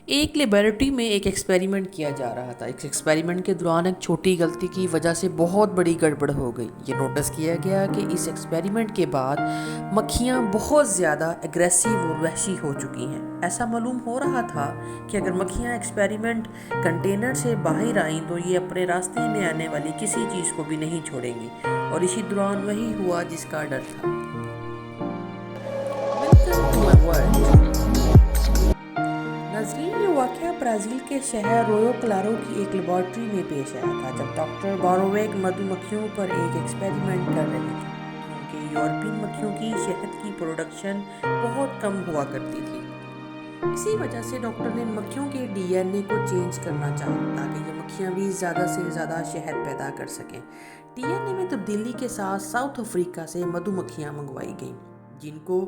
ایک لیبارٹری میں ایک ایکسپیریمنٹ کیا جا رہا تھا۔ اس ایکسپیریمنٹ کے دوران ایک چھوٹی غلطی کی وجہ سے بہت بڑی گڑبڑ ہو گئی۔ یہ نوٹس کیا گیا کہ اس ایکسپیریمنٹ کے بعد مکھیاں بہت زیادہ ایگریسو اور وحشی ہو چکی ہیں۔ ایسا معلوم ہو رہا تھا کہ اگر مکھیاں ایکسپیریمنٹ کنٹینر سے باہر آئیں تو یہ اپنے راستے میں آنے والی کسی چیز کو بھی نہیں چھوڑیں گی، اور اسی دوران وہی ہوا جس کا ڈر تھا۔ Welcome to my world. ناظرین، یہ واقعہ برازیل کے شہر رویو کلارو کی ایک لیبارٹری میں پیش آیا تھا جب ڈاکٹر بارویک مدھو مکھیوں پر ایک ایکسپیریمنٹ کر رہے تھے، کیونکہ یورپین مکھیوں کی شہد کی پروڈکشن بہت کم ہوا کرتی تھی۔ اسی وجہ سے ڈاکٹر نے ان مکھیوں کے ڈی این اے کو چینج کرنا چاہا تاکہ یہ مکھیاں بھی زیادہ سے زیادہ شہد پیدا کر سکیں۔ ڈی این اے میں تبدیلی کے ساتھ ساؤتھ افریقہ سے مدھو مکھیاں منگوائی گئیں جن کو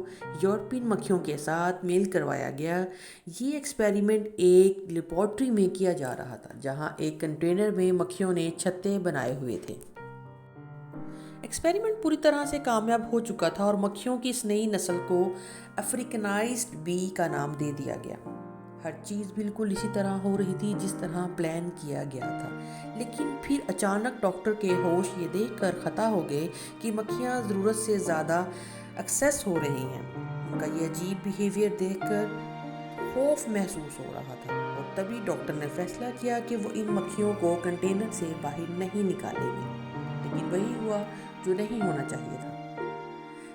یورپین مکھیوں کے ساتھ میل کروایا گیا۔ یہ ایکسپیریمنٹ ایک لیبارٹری میں کیا جا رہا تھا جہاں ایک کنٹینر میں مکھیوں نے چھتے بنائے ہوئے تھے۔ ایکسپیریمنٹ پوری طرح سے کامیاب ہو چکا تھا اور مکھیوں کی اس نئی نسل کو افریکنائزڈ بی کا نام دے دیا گیا۔ ہر چیز بالکل اسی طرح ہو رہی تھی جس طرح پلان کیا گیا تھا، لیکن پھر اچانک ڈاکٹر کے ہوش یہ دیکھ کر خطا ہو گئے کہ مکھیاں ضرورت سے زیادہ ایکسیس ہو رہی ہیں۔ ان کا یہ عجیب بیہیویئر دیکھ کر خوف محسوس ہو رہا تھا، اور تبھی ڈاکٹر نے فیصلہ کیا کہ وہ ان مکھیوں کو کنٹینر سے باہر نہیں نکالیں گے۔ لیکن وہی ہوا جو نہیں ہونا چاہیے تھا۔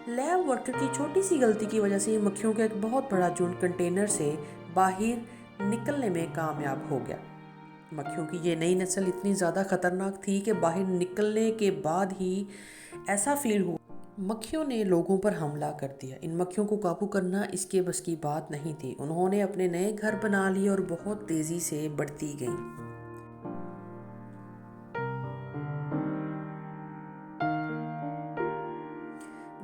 لیب ورکر کی چھوٹی سی غلطی کی وجہ سے مکھیوں کا ایک بہت بڑا جھنڈ کنٹینر سے باہر نکلنے میں کامیاب ہو گیا۔ مکھیوں کی یہ نئی نسل اتنی زیادہ خطرناک تھی کہ باہر نکلنے کے بعد ہی ایسا فیل ہوا مکھیوں نے لوگوں پر حملہ کر دیا۔ ان مکھیوں کو قابو کرنا اس کے بس کی بات نہیں تھی۔ انہوں نے اپنے نئے گھر بنا لیے اور بہت تیزی سے بڑھتی گئیں۔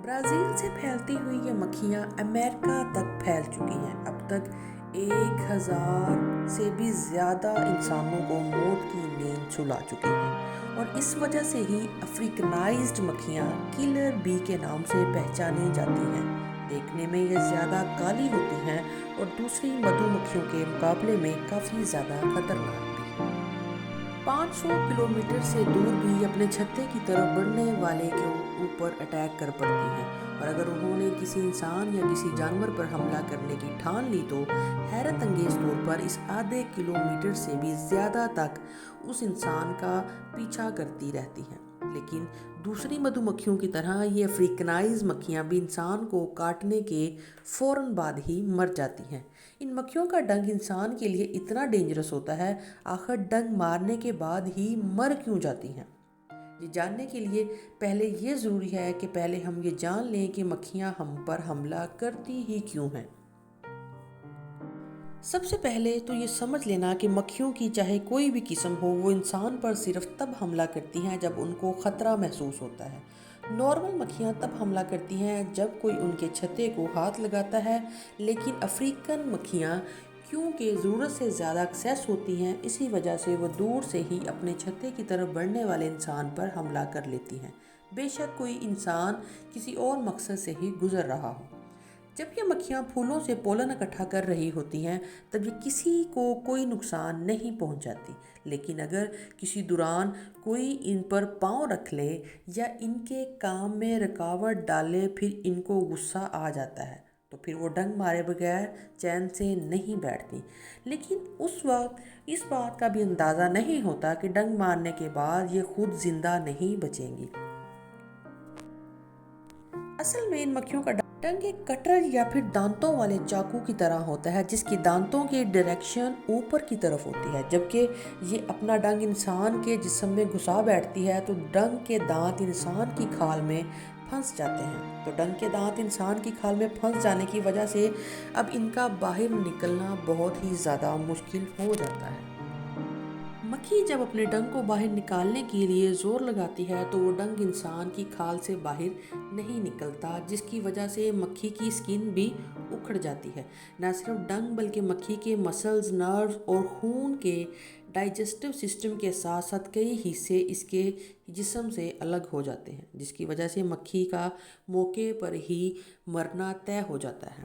برازیل سے پھیلتی ہوئی یہ مکھیاں امریکہ تک پھیل چکی ہیں۔ اب تک 1000 سے بھی زیادہ انسانوں کو موت کی نیند سلا چکی ہیں، اور اس وجہ سے ہی افریکنائزڈ مکھیاں کلر بی کے نام سے پہچانی جاتی ہیں۔ دیکھنے میں یہ زیادہ کالی ہوتی ہیں اور دوسری مدھو مکھیوں کے مقابلے میں کافی زیادہ خطرناک بھی۔ 500 کلومیٹر سے دور بھی اپنے چھتے کی طرف بڑھنے والے کے اوپر اٹیک کر پڑتی ہیں، اور اگر انہوں نے کسی انسان یا کسی جانور پر حملہ کرنے کی ٹھان لی تو حیرت انگیز طور پر اس آدھے کلومیٹر سے بھی زیادہ تک اس انسان کا پیچھا کرتی رہتی ہیں۔ لیکن دوسری مدھو مکھیوں کی طرح یہ افریکنائز مکھیاں بھی انسان کو کاٹنے کے فوراً بعد ہی مر جاتی ہیں۔ ان مکھیوں کا ڈنگ انسان کے لیے اتنا ڈینجرس ہوتا ہے، آخر ڈنگ مارنے کے بعد ہی مر کیوں جاتی ہیں؟ یہ جاننے کے لیے پہلے یہ ضروری ہے کہ پہلے ہم یہ جان لیں کہ مکھیاں ہم پر حملہ کرتی ہی کیوں ہیں۔ سب سے پہلے تو یہ سمجھ لینا کہ مکھیوں کی چاہے کوئی بھی قسم ہو، وہ انسان پر صرف تب حملہ کرتی ہیں جب ان کو خطرہ محسوس ہوتا ہے۔ نارمل مکھیاں تب حملہ کرتی ہیں جب کوئی ان کے چھتے کو ہاتھ لگاتا ہے، لیکن افریقن مکھیاں کیونکہ ضرورت سے زیادہ ایکسیس ہوتی ہیں، اسی وجہ سے وہ دور سے ہی اپنے چھتے کی طرف بڑھنے والے انسان پر حملہ کر لیتی ہیں، بے شک کوئی انسان کسی اور مقصد سے ہی گزر رہا ہو۔ جب یہ مکھیاں پھولوں سے پولن اکٹھا کر رہی ہوتی ہیں تب یہ کسی کو کوئی نقصان نہیں پہنچاتی، لیکن اگر کسی دوران کوئی ان پر پاؤں رکھ لے یا ان کے کام میں رکاوٹ ڈالے پھر ان کو غصہ آ جاتا ہے تو پھر وہ ڈنگ مارے بغیر چین سے نہیں بیٹھتی۔ لیکن اس وقت اس بات کا بھی اندازہ نہیں ہوتا کہ ڈنگ مارنے کے بعد یہ خود زندہ نہیں بچیں گی۔ اصل میں ان مکھیوں کا ڈنگ ایک کٹر یا پھر دانتوں والے چاقو کی طرح ہوتا ہے جس کی دانتوں کی ڈائریکشن اوپر کی طرف ہوتی ہے۔ جبکہ یہ اپنا ڈنگ انسان کے جسم میں گھسا بیٹھتی ہے تو ڈنگ کے دانت انسان کی کھال میں پھنس جاتے ہیں۔ تو ڈنگ کے دانت انسان کی کھال میں پھنس جانے کی وجہ سے اب ان کا باہر نکلنا بہت ہی زیادہ مشکل ہو جاتا ہے۔ مکھی جب اپنے ڈنگ کو باہر نکالنے کے لیے زور لگاتی ہے تو وہ ڈنگ انسان کی کھال سے باہر نہیں نکلتا، جس کی وجہ سے مکھی کی سکن بھی اکھڑ جاتی ہے۔ نہ صرف ڈنگ بلکہ مکھی کے مسلز، نروز اور خون کے ڈائجسٹو سسٹم کے ساتھ ساتھ کئی حصے اس کے جسم سے الگ ہو جاتے ہیں، جس کی وجہ سے مکھی کا موقع پر ہی مرنا طے ہو جاتا ہے۔